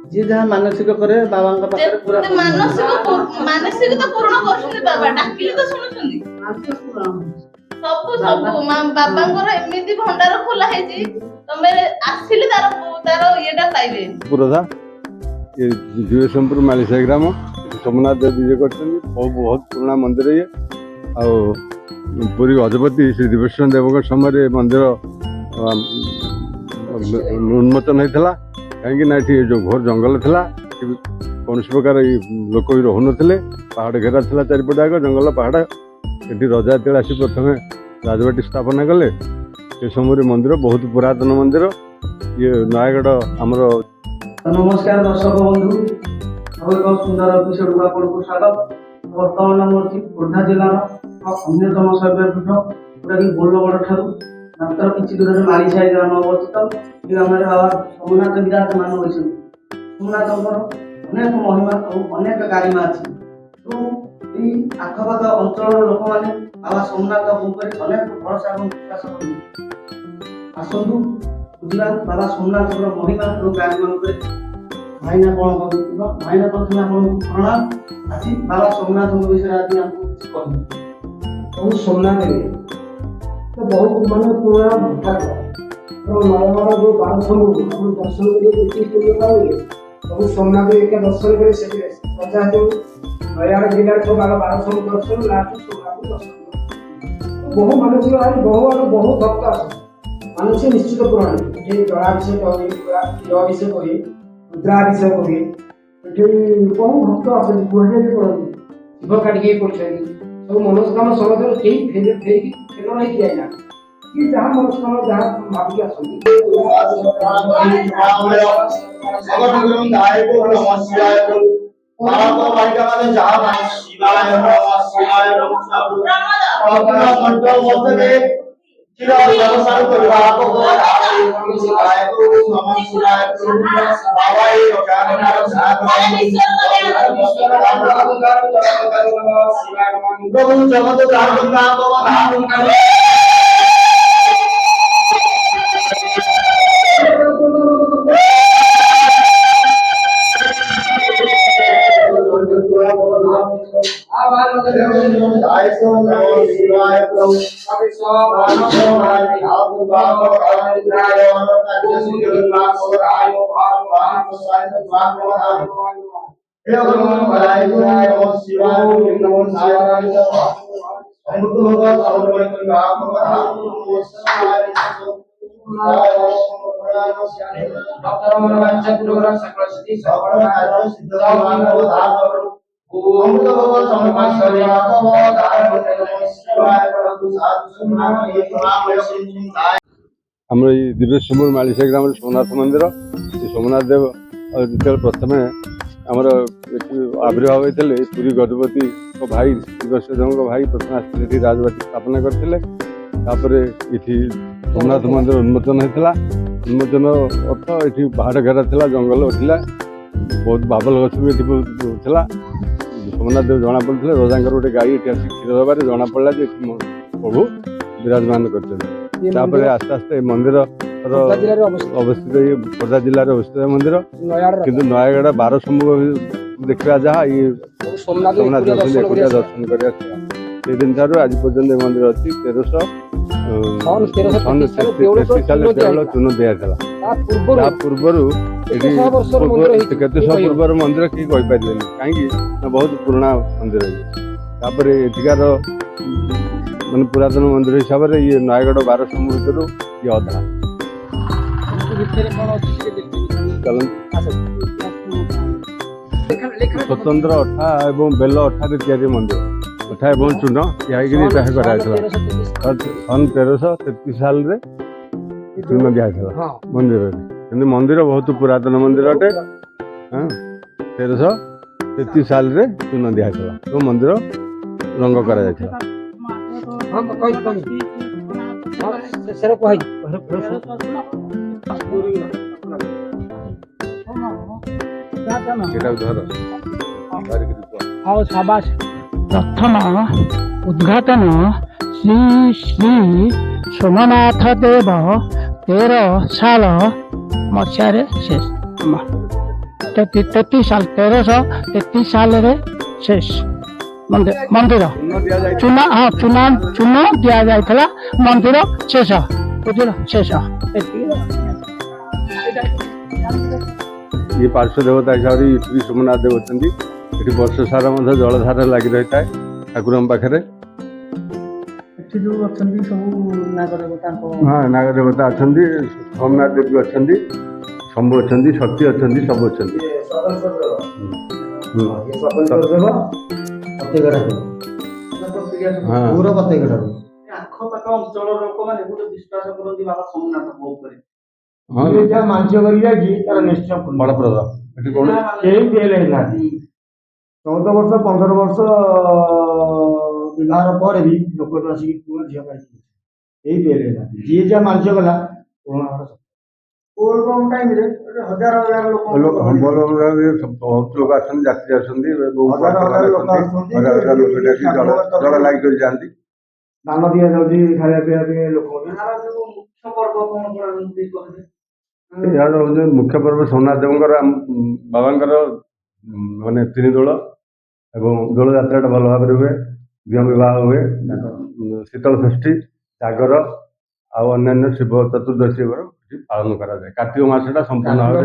जी जहाँ मानसिक करे बाबा पाखे पूरा मानसिक तो पूर्ण कर बाबा डाकिले तो शुणुछंदी सब सब बाबा एमती भंडार खोला है तमे आसिले तार येटा पाइबे पुरधा ये जीवेशमपुर मालिसाई ग्राम सोमनाथ देव विजय करछन बहुत पुराना मंदिर ये आ पुरी गजपति श्री दिवेश्वर देव समय मंदिर उन्मोचन होता कहीं जो घोर जंगल था कौन प्रकार लोक भी रोहन पहाड़ घेरा था चारिपट आग जंगल पहाड़ ये रजा जो आसी प्रथम राजबाटी स्थापना कले से समय मंदिर बहुत पुरातन मंदिर ये नयगढ़ आमर। नमस्कार दर्शक बंधु एक सुंदर एपिसोड को आपको स्वागत। बर्तमान मोर खोर्धा जिलार अन्यतम शैवपीठ जोटा कि बोलगढ़ ठार मात्र किसी दूर मालिसाई ग्राम अवस्थित ग्राम बाबा सोमनाथ विराजमान होती सोमनाथ अनेक महिमा और अनेक गारिमा अच्छी तो ये आखपाख अंचल लोक मैंने बाबा सोमनाथ अनेक भरोसा और विश्वास करते आसतु बुझा बाबा सोमनाथ महिमा और गारिमान भाईना कौन कहूँ भाईना प्रथम आपको प्रणाम आज बाबा सोमनाथ विषय आज आपको किसी कह बहुत सोमनाथ तो बहुत माने पूरा भट्टा तो नयगढ़ जो 1200 हम दर्शन के बहुत सोमनाथ एक दर्शन करे से पचा जो नयगढ़ जिला जो 1200 दर्शन लास्ट सोमनाथ दर्शन तो बहु मानसिक आज बहुत भक्त आसे मानसिक निश्चित पुराण ये जलाभिषेक करी जलाभिषेक करी रुद्राभिषेक करी बहु भक्त आसे बुढ़े भी पड़ती शिव काटिके पड़ते सब मनोस्कामना समाधान कहीं फेल नहीं किया जाए कि जहाँ मनोस्कामना जहाँ भाविक आसंदी आमर दिव्यशंभुर मालिसाई ग्राम सोमनाथ मंदिर ये सोमनाथ देव जो प्रथम आमर आविर्भाव होते पुरी गजपति भाई दिव्यशंभुर भाई प्रथम आसते राजबाटी स्थापना करते ये सोमनाथ मंदिर उन्मोचन होता उन्मोचन अर्थ ये पहाड़ घेरा था जंगल था बहुत बाबल गछ भी था सोमनाथ देव जना पड़ते रजा गोटे गाई ये आसिक क्षीर दबार जना पड़ा प्रभु विराजमान कर आस्ते आस्ते मंदिर अवस्थित ये खोर्धा जिले अवस्थित मंदिर किंतु नयगढ़ 1200 देखा जहाँ ये सोमनाथ दर्शन कर दिन ठार आज पर्यटन मंदिर अच्छी 1333 साल चून दिया पूर्वर केते पूर्वर मंदिर किए कहीपर कहीं बहुत पुराना मंदिर है एठिकार मान पुरातन मंदिर हिसाब से ये नयगढ़ 1200 भर ये अधा स्वतंत्र अठा एवं बेल अठा तैयारी मंदिर अठा एवं चून या कराई सन 1333 साल चून दिया मंदिर कि मंदिर बहुत पुरातन मंदिर अटे 1333 साल चून दिया तो मंदिर रंग कर ସେଟାକୁ ଧର ଧରିକିରି କୁହ। ଆଉ ସାବାସ ପ୍ରଥମ ଉଦ୍ଘାଟନ ଶ୍ରୀ ଶ୍ରୀ ସୋମନାଥ ଦେବ 13 ସାଲ ମସିହାରେ ଶେଷ 1333 ସାଲରେ ଶେଷ ମନ୍ଦିର ଚୂନ ଦିଆଯାଇଥିଲା ମନ୍ଦିର ଶେଷ ବୁଝିଲ ଶେଷ ଇଏ ପାର୍ଶ୍ୱ ଦେବତା ହିସାବରେ ଶ୍ରୀ ସୋମନାଥ ଦେବ ଅଛନ୍ତି। ଏଠି ବର୍ଷ ସାରା ମଧ୍ୟ ଜଳଧାର ଲାଗି ରହିଥାଏ ଠାକୁରଙ୍କ ପାଖରେ। ଏଠି ଯୋଉ ଅଛନ୍ତି ସବୁ ନାଗଦେବତାଙ୍କ ହଁ ନାଗ ଦେବତା ଅଛନ୍ତି, ସୋମନାଥ ଦେବୀ ଅଛନ୍ତି, ଶମ୍ଭୁ ଅଛନ୍ତି, ଶକ୍ତି ଅଛନ୍ତି, ସବୁ ଅଛନ୍ତି। ଆଖପାଖ ଅଞ୍ଚଳର ଲୋକମାନେ ଗୋଟେ ବିଶ୍ୱାସ କରନ୍ତି ବାବା ସୋମନାଥଙ୍କ ଉପରେ। ହଁ ଯାହା ମାନସିକ କରି ଯାଇଛି ତାର ନିଶ୍ଚୟ ପୂର୍ଣ୍ଣ। ଫଳପ୍ରଦ। ଏଠି କଣ କେହି ଫେଲ ହେଇନାହାନ୍ତି। 14 ବର୍ଷ 15 ବର୍ଷ ବିବାହର ପରେ ବି ଲୋକ ଆସିକି ପୁଅ ଝିଅ ପାଇଛନ୍ତି, କେହି ଫେଲ ହେଇନାହାନ୍ତି। ଯିଏ ଯାହା ମାନସିକ କଲା ପୂର୍ଣ୍ଣ ହବାର ସତ୍ୟ। ବୋଲବମ୍ ଟାଇମରେ ହଜାର ହଜାର ଲୋକ ବହୁତ ଲୋକ ଆସନ୍ତି, ଯାତ୍ରୀ ଆସନ୍ତି, ବହୁ ହଜାର ହଜାର ଲୋକ ଆସନ୍ତି। ହଜାର ହଜାର ଲୋକ ଏଠି ଜଳ ଲାଗି କରି ଯାଆନ୍ତି। ଦାନ ଦିଆଯାଉଛି ଖାଇବା ପିଇବା ପାଇଁ ଲୋକଙ୍କୁ। ଏହାର ଯୋଉ ମୁଖ୍ୟ ପର୍ବ କଣ କଣ ଏମିତି କହିଲେ? ଏହାର ହଉଛି ମୁଖ୍ୟ ପର୍ବ ସୋମନାଥ ଦେବଙ୍କର ବାବାଙ୍କର ମାନେ 3 ଦୋଳ ଏବଂ ଦୋଳ ଯାତ୍ରାଟା ଭଲ ଭାବରେ ହୁଏ, ଝିଅ ବିବାହ ହୁଏ, ଶୀତଳ ଷଷ୍ଠୀ, ଜାଗର ଆଉ ଅନ୍ୟାନ୍ୟ ଶିବ ଚତୁର୍ଦ୍ଦଶୀ ଏଠି ପାଳନ କରାଯାଏ। କାର୍ତ୍ତିକ ମାସଟା ସମ୍ପୂର୍ଣ୍ଣ ଭାବରେ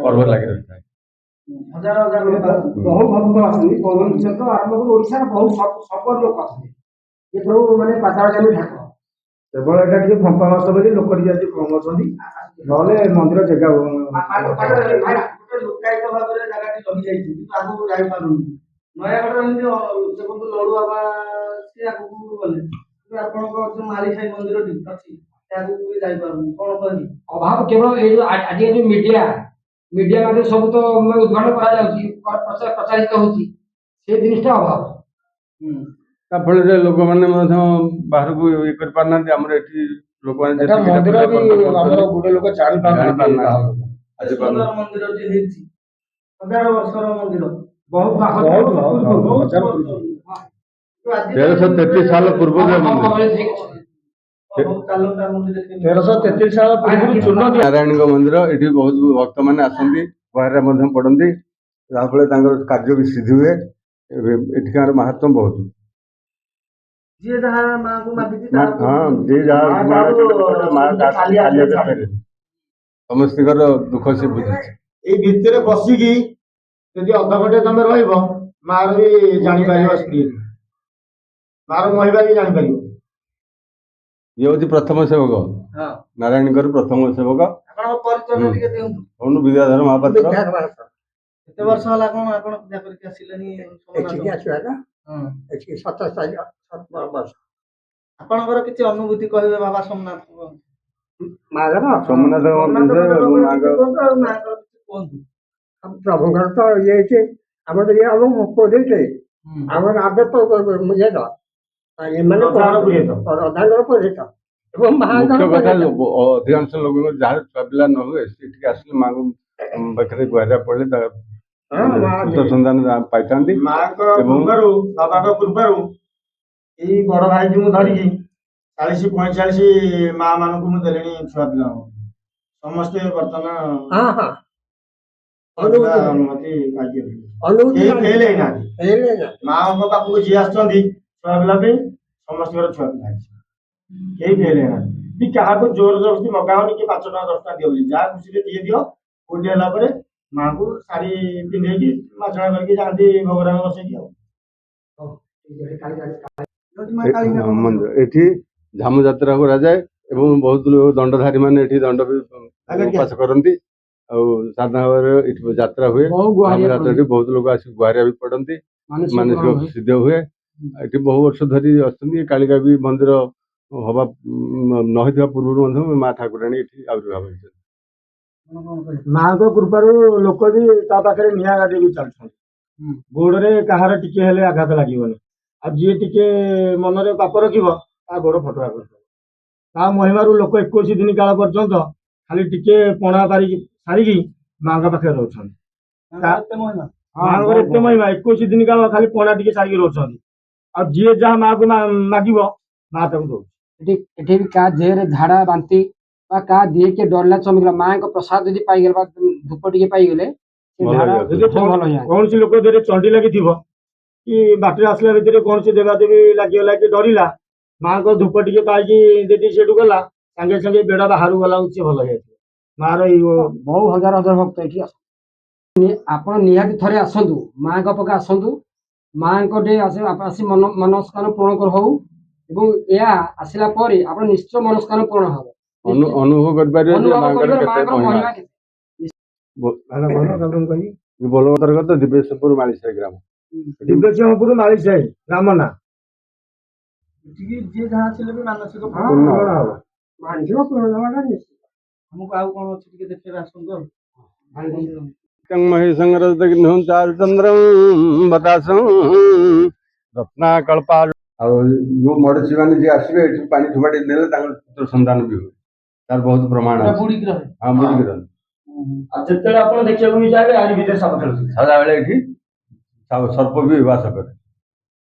ପର୍ବ ଲାଗି ରହିଥାଏ। ହଜାର ହଜାର ଲୋକ ଆସନ୍ତି। ବହୁ ଭକ୍ତ ଆସନ୍ତି, ଭୁବନେଶ୍ୱର ଆରମ୍ଭ କରି ଓଡ଼ିଶାର ବହୁ ସବୁ ଲୋକ ଆସନ୍ତି। ଏ ସବୁ ମାନେ ପାତାଳଜନୀ ଠାକୁର। କେବଳ ଏଇଟା ଟିକେ ଫମ୍ପା ମାସ ବୋଲି ଲୋକ ଟିକେ ଆଜି କମ ଅଛନ୍ତି, ନହେଲେ ମନ୍ଦିର ଜାଗା ଗୋଟେ ଲୁକାୟିତ ଭାବରେ ଜାଗାଟି ରହିଯାଇଛି କିନ୍ତୁ ଆଗକୁ ଯାଇପାରୁନି। ନୟାଗଡ଼ର ଏମିତି ଦେଖନ୍ତୁ ଲଡୁ ବାବା ସେ ଆଗକୁ ଗଲେ କିନ୍ତୁ ଆପଣଙ୍କ ଯୋଉ ମାଳିସାହି ମନ୍ଦିରଟି ଅଛି ସେ ଆଗକୁ ବି ଯାଇପାରୁନି, କଣ କହିବି? ଅଭାବ କେବଳ ଏଇ ଯୋଉ ଆଜି ଯୋଉ ମିଡିଆ ମାଧ୍ୟମରେ ସବୁ ତ ଉଦ୍ଘାଟନ କରାଯାଉଛି, ପ୍ରଚାରିତ ହଉଛି, ସେ ଜିନିଷଟା ଅଭାବ। ତା ଫଳରେ ଲୋକମାନେ ମଧ୍ୟ ବାହାରକୁ ଇଏ କରିପାରୁନାହାନ୍ତି। ଆମର ଏଠି ଲୋକମାନେ ଯେତିକି ମନ୍ଦିର ପୂଜା ବି ପର୍ବ କରୁଛନ୍ତି, ଆମର ଗୋଟେ ଲୋକ ଜାଣିପାରୁନାହାନ୍ତି। ସୁନ୍ଦର ମନ୍ଦିରଟି ହେଇଛି, ହଜାର ବର୍ଷର ମନ୍ଦିର। ବହୁତ ବହୁତ ହଜାର ପୂର୍ବ। 1333 ସାଲ ପୂର୍ବରୁ ଏ ମନ୍ଦିର। 1333 ସାଳ ପୂର୍ବରୁ ଚୂନ ଦିଆ ନାରାୟଣଙ୍କ ମନ୍ଦିର, ଏଠି ବହୁତ ଭକ୍ତମାନେ ଆସନ୍ତି, ଗୁହାରରେ ମଧ୍ୟ ପଡନ୍ତି, ଯାହାଫଳରେ ତାଙ୍କର କାର୍ଯ୍ୟ ବି ସିଦ୍ଧି ହୁଏ। ଏଠିକାର ମାହାତ୍ମ୍ୟ ବହୁତ। ଯିଏ ଯାହା ମାଙ୍କୁ ମାଗିଛି ହଁ ଯିଏ ଯାହା ସମସ୍ତଙ୍କର ଦୁଃଖ ସେ ବୁଝିଛି। ଏଇ ଭିତରେ ବସିକି ଯଦି ଅଧଘଣ୍ଟେ ତମେ ରହିବ, ମାର ବି ଜାଣିପାରିବ ସ୍ତ୍ରୀ, ମାର ମହିମା ବି ଜାଣିପାରିବ। ଇଏ ହଉଛି ପ୍ରଥମ ସେବକ, ନାରାୟଣଙ୍କର ପ୍ରଥମ ସେବକ। ଆପଣଙ୍କ ପରିଚୟ ଟିକେ ଦିଅନ୍ତୁ। କହୁନୁ ବିଦ୍ୟାଧର ମହାପାତ୍ର। କେତେ ବର୍ଷ ହେଲା କଣ ଆପଣ ପୂଜା କରିକି ଆସିଲେଣି? ଏଠିକି ଆସିବା ନା ଏଠିକି 27 ବର୍ଷ। ଆପଣଙ୍କର କିଛି ଅନୁଭୂତି କହିବେ ବାବା ସୋମନାଥଙ୍କ? ମାଙ୍କର ସୋମନାଥଙ୍କ ବିଷୟରେ ଏବଂ ମାଙ୍କ ପ୍ରଭୁଙ୍କର ତ ଇଏ ହେଇଛି, ଆମର ଇଏ ଆମ ପୋଦେଇছে ଆମର ଆବେ ତ ଇଏ ତ ଏମାନେ ଅଧାଙ୍କର ପୋଦେଇଛ ଏବଂ ମୁଖ୍ୟ କଥା ଅଧିକାଂଶ ଲୋକଙ୍କ ଯାହାର ଛୁଆ ପିଲା ନ ହୁଏ ସେଠିକି ଆସିଲେ ମାଙ୍କୁ ପାଖରେ ଗୁହାରିଆ ପଡିଲେ ତା ସନ୍ତାନ ପାଇଥାନ୍ତି। ମାଙ୍କ ପୂର୍ବରୁ ବାବାଙ୍କ ପୂର୍ବରୁ ଏଇ ବଡ ଭାଇକି ମୁଁ ଧରିକି 40-45 ମା ମାନଙ୍କୁ ମୁଁ ଦେଲିଣି ଛୁଆ ପିଲାଙ୍କୁ। ସମସ୍ତେ ବର୍ତ୍ତମାନ ଅନୁମତି ମାଙ୍କ ପାଖକୁ ଯିଏ ଆସୁଛନ୍ତି ଛୁଆ ପିଲା ପାଇଁ ସମସ୍ତଙ୍କର ଛୁଆ ପିଲା ଅଛି, କେହି ଫେଲ ହେଇନାହାନ୍ତି। କି କାହାକୁ ଜୋର ଜବରଦସ୍ତି ମଗା ହଉନି କି 5 ଟଙ୍କା 10 ଟଙ୍କା ଦିଅ ବୋଲି, ଯାହା ଖୁସିରେ ଯିଏ ଦିଅ। କୋଉଠି ହେଲା ପରେ ମାଙ୍କୁ ଶାଢୀ ପିନ୍ଧେଇକି ମାଛଣା କରିକି ଯାଆନ୍ତି ଭୋଗରାଗ ବସେଇକି। ଆଉ ଏଠି ଝାମୁ ଯାତ୍ରା କରାଯାଏ ଏବଂ ବହୁତ ଲୋକ ଦଣ୍ଡଧାରୀ ମାନେ ଏଠି ଦଣ୍ଡ ବି ଉପାସ କରନ୍ତି। ଆଉ ସାଧାରଣ ଭାବରେ ଏଠି ଯାତ୍ରା ହୁଏ, ଯାତ୍ରାଠି ବହୁତ ଲୋକ ଆସି ଗୁହାରିଆ ବି ପଡନ୍ତି, ମାନସିକ ସିଦ୍ଧ ହୁଏ। ଏଠି ବହୁ ବର୍ଷ ଧରି ଅଛନ୍ତି। କାଳିକା ବି ମନ୍ଦିର ହବା ନ ହେଇଥିବା ପୂର୍ବରୁ ମଧ୍ୟ ମା ଠାକୁରାଣୀ ଏଠି ଆବିର୍ଭାବ ହେଇଛନ୍ତି। ମାଙ୍କ କୃପାରୁ ଲୋକ ବି ତା ପାଖରେ ନିଆଁ ଗାଡ଼ି ବି ଚାଲୁଛନ୍ତି। ଗୋଡରେ କାହାର ଟିକେ ହେଲେ ଆଘାତ ଲାଗିବନି। ଆଉ ଯିଏ ଟିକେ ମନରେ ପାପ ରଖିବ ତା ଗୋଡ ଫଟକା କରିଦେବ। ତା ମହିମାରୁ ଲୋକ 21 ଦିନ କାଳ ପର୍ଯ୍ୟନ୍ତ ଖାଲି ଟିକେ ପଣା ସାରିକି ମାଙ୍କ ପାଖରେ ରହୁଛନ୍ତି। ମାଙ୍କର ଏତେ ମହିମା 21 ଦିନ କାଳ ଖାଲି ପଣା ଟିକେ ସାରିକି ରହୁଛନ୍ତି। ଆଉ ଯିଏ ଯାହା ମାକୁ ମାଗିବ ମା ତାକୁ ଦଉଛି। ଏଠି ବି କାହା ଦେହରେ ଝାଡା ବାନ୍ତି ବା କାହା ଦେହ କିଏ ଡରିଲା ଚମକିଲା ମାଙ୍କ ପ୍ରସାଦ ଯଦି ପାଇଗଲେ ବା ଧୂପ ଟିକେ ପାଇଗଲେ ସେ ଭଲ ଝାଡା ହେଇଯାଉଛି। ଯଦି ଭଲ ହେଇଯାଏ। କୌଣସି ଲୋକ ଦେହରେ ଚଣ୍ଡି ଲାଗିଥିବ କି ବାଟରେ ଆସିଲା ଭିତରେ କୌଣସି ଦେବାଦେବୀ ଲାଗିଗଲା କି ଡରିଲା ମାଙ୍କ ଧୂପ ଟିକେ ପାଇକି ଯଦି ସେଠୁ ଗଲା ସାଙ୍ଗେ ସାଙ୍ଗେ ବେଡା ବାହାରୁ ଗଲା ସେ ଭଲ ହେଇଯାଇଥିବ। ମାର ଏଇ ବହୁ ହଜାର ହଜାର ଭକ୍ତ ଏଠି ଆସନ୍ତି। ଆପଣ ନିହାତି ଥରେ ଆସନ୍ତୁ ମାଙ୍କ ପାଖେ ଆସନ୍ତୁ। ମାଙ୍କ ଟିକେ ଆସି ମନସ୍କାମନା ପୂରଣ ହଉ ଏବଂ ଏହା ଆସିଲା ପରେ ଆପଣ ନିଶ୍ଚୟ ମନସ୍କାମନା ପୂରଣ ହବ। ଅନୁଭବ କରିପାରିବେ ଯେ ଅନୁଭବ ମାଙ୍କର କରିବେ କେତେ ମାଙ୍କର ମହିମା। ମହିମା କେତେ। ବୋଲବତର କଥା ଦିବେଶପୁର ମାଳିସାହି ଗ୍ରାମ। ଦିବ୍ୟସିଂହପୁର ମାଳିସାହି ଗ୍ରାମ ନା ଏଠିକି ଯିଏ ଯାହା ଆସିଲେ ବି ମାନସିକ ପୂର୍ଣ୍ଣ ପୂରଣ ହବ। ମାନସିକ ପୂରଣ ହବାଟା ନିଶ୍ଚିତ। ଆମକୁ ଆଉ କଣ ଅଛି ଟିକେ ଦେଖେଇବେ ଆସନ୍ତୁ ଆଉ। ମହିଷଙ୍କର ଚାରୁଚନ୍ଦ୍ରಂ ବଦାସଂ ରତ୍ନାକଳ୍ପା। ଆଉ ଯୋଉ ମଡେଶୀ ମାନେ ଯିଏ ଆସିବେ ଏଠି ପାଣି ଠୁମାଟି ନେଲେ ତାଙ୍କର ପୁତ୍ର ସନ୍ତାନ ବି ହୁଏ। ତାର ବହୁତ ପ୍ରମାଣ ଏଟା ଅଛି। ବୁଡିକି ରହେ। ହଁ ବୁଡିକି ରହେ। ଆଉ ଯେତେବେଳେ ଆପଣ ଦେଖିବାକୁ ବି ଚାହିଁବେ ଆରି ଭିତରେ ସାପ ଖେଳୁଥିବେ। ସଦାବେଳେ ଏଠି ସର୍ପ ବି ବାସ କରେ।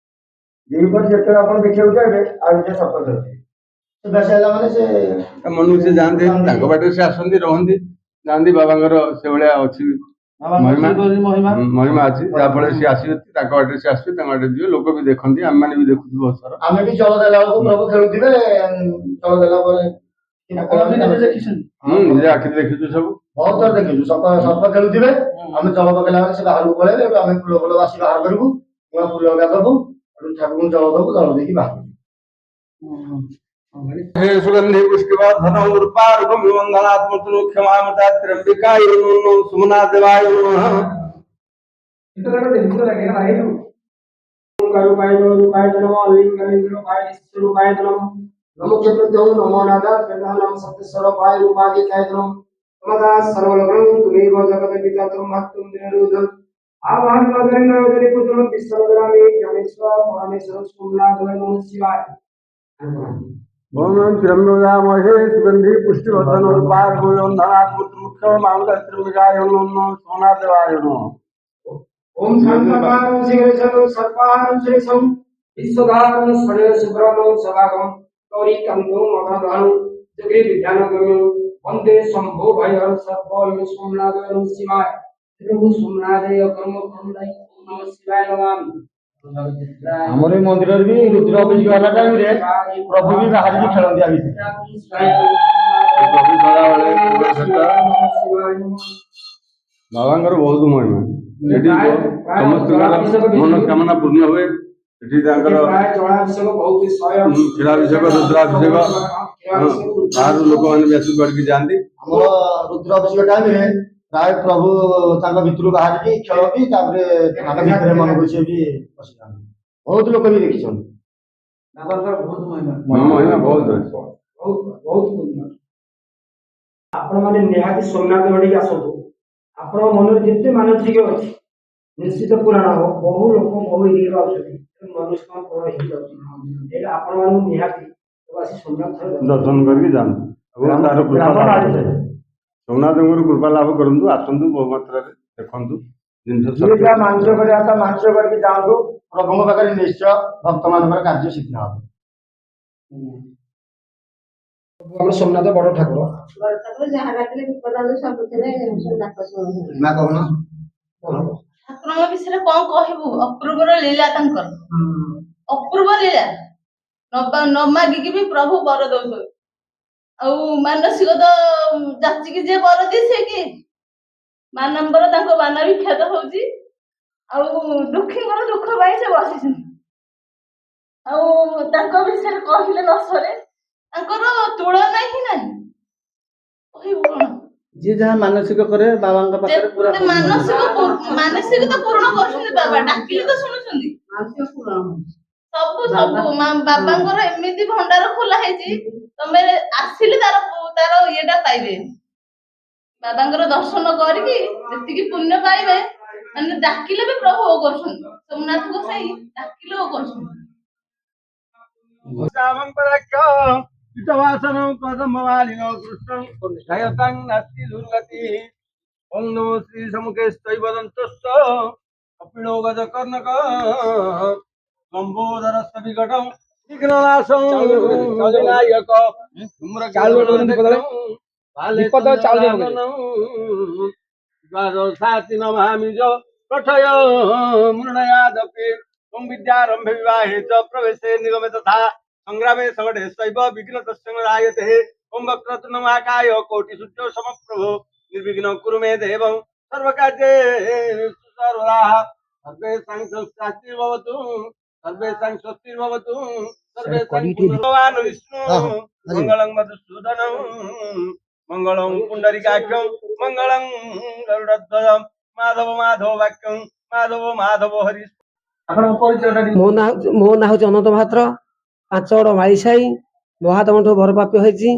ଏଇପରି ଯେତେବେଳେ ଆପଣ ଦେଖିବାକୁ ଚାହିଁବେ ଆରି ଭିତରେ ସାପ ଖେଳୁଥିବେ। ସେ ବେଶ ହେଲା ମାନେ ସେ ମନକୁ ସେ ଯାଆନ୍ତି ତାଙ୍କ ବାଟରେ ସେ ଆସନ୍ତି ରହନ୍ତି ଯାଆନ୍ତି। ବାବାଙ୍କର ସେଭଳିଆ ଅଛି ମହିମା ମହିମା ଅଛି ଯାହାଫଳରେ ସିଏ ଆସିବେ ତାଙ୍କ ବାଟରେ ସେ ଆସିବେ ତାଙ୍କ ବାଟରେ ଯିବେ। ଲୋକ ବି ଦେଖନ୍ତି ଆମେମାନେ ବି ଦେଖୁଛୁ ବହୁତ ଥର। ଆମେ ବି ଜଳ ଦେଲା ବେଳକୁ ପ୍ରଭୁ ଖେଳୁଥିବେ ଜଳ ଦେଲା ପରେ ଆପଣ ବି ନିଜେ ଦେଖିଛନ୍ତି? ନିଜେ ଆଖିରେ ଦେଖିଛୁ ସବୁ। ବହୁତ ଥର ଦେଖିଛୁ ସର୍ପ ଖେଳୁଥିବେ ଆମେ ଜଳ ପକେଇଲା ବେଳେ ସେ ବାହାରକୁ ପଳେଇବେ ଆମେ ଫୁଲ ଫୁଲ ବାସି ବାହାର କରିବୁ ନୂଆ ଫୁଲ ଲଗା ଦବୁ ଠାକୁରଙ୍କୁ ଜଳ ଦବୁ ଜଳ ଦେଇକି ବାହାରକୁ। हे सुगंधि पुष्टिवर्धन रूपार्घम वंदनात्मतनु क्षमामता त्र्यंबिकाय नमो सुमना देवाय नमः। रूपाय नमः लिंगाय स्वरूपाय नमः नमो चतुर्थो नमो नादा प्रधानम सत्यस्वरूपाय रूपादिकाय नमः नमः सर्वलोकं तुमेव जगदपिता त्वं महत्त्वं निरुद्धम् आवाहन नगरेण नगरे पुत्रं विश्वनगरामि ज्ञानेश्वर परमेश्वर सोमनाथाय नमः शिवाय। ओम त्र्यंबकामहे सुगंधि पुष्टिवर्धन रूपार्घम वंदनात्मतनु क्षमामता त्र्यंबिकाय नमो सुमना देवाय नमः। ओम शांताकारं शिवेशं सर्पानं शेषं विश्वधारं स्फटिक शुभ्रं सभागं गौरीकान्तं मदनं जगे विज्ञानगम्यं वन्दे शम्भो भयहर सर्वं सोमनाथाय नमः शिवाय। प्रभु सोमनाथाय कर्म खण्डाय नमः शिवाय नमामि। ଆମର ଏଇ ମନ୍ଦିରରେ ବି ରୁଦ୍ର ଅଭିଷେକ ହେଲା ଟାଇମରେ ପ୍ରଭୁ ବି ବାହାରିକି ଖେଳନ୍ତି ଆ ଭିତରେ। ପ୍ରଭୁ ସଦାବେଳେ ବାବାଙ୍କର ବହୁତ ମହିମା। ଏଠି ସମସ୍ତଙ୍କର ମନସ୍କାମନା ପୂର୍ଣ୍ଣ ହୁଏ। ଏଠି ତାଙ୍କର କ୍ଷୀରାଭିଷେକ ରୁଦ୍ରାଭିଷେକ ବାହାରୁ ଲୋକମାନେ ବି ଆସି କରିକି ଯାଆନ୍ତି। ଆମର ରୁଦ୍ର ଅଭିଷେକ ଟାଇମରେ ପ୍ରାୟ ପ୍ରଭୁ ତାଙ୍କ ଭିତରୁ ବାହାରିକି ଖେଳନ୍ତି ତାପରେ ତାଙ୍କ ଭିତରେ ମନକୁ ସିଏ ବି ପଶିଯାଆନ୍ତି। ବହୁତ ଲୋକ ବି ଦେଖିଛନ୍ତି। ବାବାଙ୍କର ବହୁତ ମହିମା। ମହିମା ବହୁତ ଅଛି। ଆପଣ ମାନେ ନିହାତି ସୋମନାଥ ଗଡ଼ିକି ଆସନ୍ତୁ। ଆପଣଙ୍କ ମନରେ ଯେତେ ମାନସିକ ଅଛି ନିଶ୍ଚିତ ପୂରଣ ହବ। ବହୁ ଲୋକ ବହୁ ଏରିଆରୁ ଆସୁଛନ୍ତି ମନସ୍କାମନା ପୂରଣ ହେଇଯାଉଛି। ଏଇଟା ଆପଣ ମାନଙ୍କୁ ନିହାତି ଆସି ସୋମନାଥ ଦର୍ଶନ କରିକି ଯାଆନ୍ତୁ ଏବଂ ତାର କୃପା ଲାଭ କରନ୍ତୁ। ସୋମନାଥଙ୍କର କୃପା ଲାଭ କରନ୍ତୁ। ଆସନ୍ତୁ ବହୁ ମାତ୍ରାରେ ଦେଖନ୍ତୁ ଜିନିଷ ଯିଏ ଯାହା ମାନସିକ କରିବା କଥା ମାନସିକ କରିକି ଯାଆନ୍ତୁ। ପ୍ରଭୁଙ୍କ ପାଖରେ ନିଶ୍ଚୟ ଭକ୍ତ ମାନଙ୍କର କାର୍ଯ୍ୟ ସିଦ୍ଧ ହବ। ଆମ ସୋମନାଥ ବଡ ଠାକୁର। ଯାହା ଡାକିଲେ ବିପଦାలు ସବୁଥିରେ ଡାକ ଶୁଣୁ। ନା କହୁନ ଠାକୁରଙ୍କ ବିଷୟରେ କଣ କହିବୁ? ଅପୂର୍ବର ଲୀଳା ତାଙ୍କର ଅପୂର୍ବ ଲୀଳା। ନ ମାଗିକି ବି ପ୍ରଭୁ ବର ଦଉଛନ୍ତି। ଆଉ ମାନସିକ ତ ଯାଚିକି ଯିଏ ବର ଦିଏ ସେ କିଏ? ମାନଙ୍କର ତାଙ୍କ ମାନ ବିଖ୍ୟାତ ହଉଛି। ଆଉ ଦୁଃଖୀଙ୍କର ଦୁଃଖ ପାଇଁ ସେ ବସିଛନ୍ତି। ଆଉ ତାଙ୍କ ବିଷୟରେ କହିଲେ ନ ସରେ। ତାଙ୍କର ତୁଳନା ହିଁ ନାହିଁ। କହିବୁ କଣ? ଯିଏ ଯାହା ମାନସିକ କରେ ବାବାଙ୍କ ପାଖରେ ପୁରା ମାନସିକ ତ ପୂରଣ କରୁଛନ୍ତି ବାବା। ଡାକିଲେ ତ ଶୁଣୁଛନ୍ତି। ସବୁ ବାବାଙ୍କର ଏମିତି ଭଣ୍ଡାର ଖୋଲା ହେଇଛି ତମେ ଆସିଲେ ତାର ଇଏଟା ପାଇବେ। ବାବାଙ୍କର ଦର୍ଶନ କରିକି ଯେତିକି ପୁଣ୍ୟ ପାଇବେ ମାନେ ଡାକିଲେ ବି ପ୍ରଭୁ ଓ କରୁଛନ୍ତି। ସୋମନାଥ ଗୋସାଇ ଡାକିଲେ ଓ କରୁଛନ୍ତି। श्यामं पराख्य पितवासनं पदमवालिनो कृष्णं जयतं नास्ति दुर्गतिः ओं नमो श्री समुखे स्तैवदन्तश्च कपिलो गजकर्णक लम्बोदरस्य विकटं विघ्ननाशं विनायक द्वादशाति नमामि च प्रथय मृणयादपि त्वं विद्यारम्भे विवाहे च प्रवेशे निगमे तथा संग्रामे सगडे सैव विघ्नतस्य न रायते ओं वक्रतुण्ड महाकाय कोटिसूर्य समप्रभो निर्विघ्नं कुरु मे देवं सर्वकार्येषु सर्वदा सर्वेषां स्वस्तिर्भवतु सर्वेषां स्वस्तिर्भवतु सर्वेषां भगवान् विष्णु मङ्गलं मधुसूदनं मङ्गलं पुण्डरीकाख्यं मङ्गलं गरुडध्वजं माधव माधव वाक्यं माधव माधव हरि ଆପଣଙ୍କ ପରିଚୟଟା ଟିକେ ମୋ ନାଁ ହଉଛି ଅନନ୍ତ ମହାତ୍ର, 5 ଗଡ଼ ମାଳିସାହି। ମହାଦେବଙ୍କଠୁ ବର ପ୍ରାପ୍ୟ ହେଇଛି।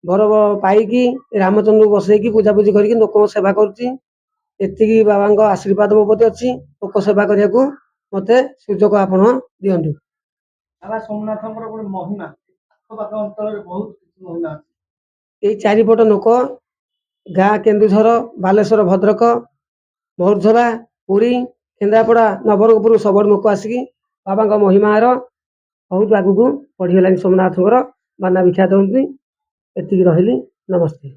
ବର ପାଇକି ରାମଚନ୍ଦ୍ରଙ୍କୁ ବସେଇକି ପୂଜାପୂଜି କରିକି ଲୋକଙ୍କ ସେବା କରୁଛି। ଏତିକି ବାବାଙ୍କ ଆଶୀର୍ବାଦ ମୋ ପ୍ରତି ଅଛି। ଲୋକ ସେବା କରିବାକୁ ମତେ ସୁଯୋଗ ଆପଣ ଦିଅନ୍ତୁ। ବାବା ସୋମନାଥଙ୍କର ଗୋଟେ ମହିମା ଆଖପାଖ ଅଞ୍ଚଳରେ ବହୁତ କିଛି ମହିମା ଅଛି। ଏଇ ଚାରିପଟ ଲୋକ ଗାଁ କେନ୍ଦୁଝର, ବାଲେଶ୍ୱର, ଭଦ୍ରକ, ମହୁରଝରା, ପୁରୀ, କେନ୍ଦ୍ରାପଡ଼ା, ନବରଙ୍ଗପୁର ସବୁଆଡୁ ଲୋକ ଆସିକି ବାବାଙ୍କ ମହିମାର ବହୁତ ଆଗକୁ ବଢିଗଲାଣି। ସୋମନାଥଙ୍କର ବାନା ବିଖ୍ୟାତ ହଉଛି। ଏତିକି ରହିଲି, ନମସ୍ତେ।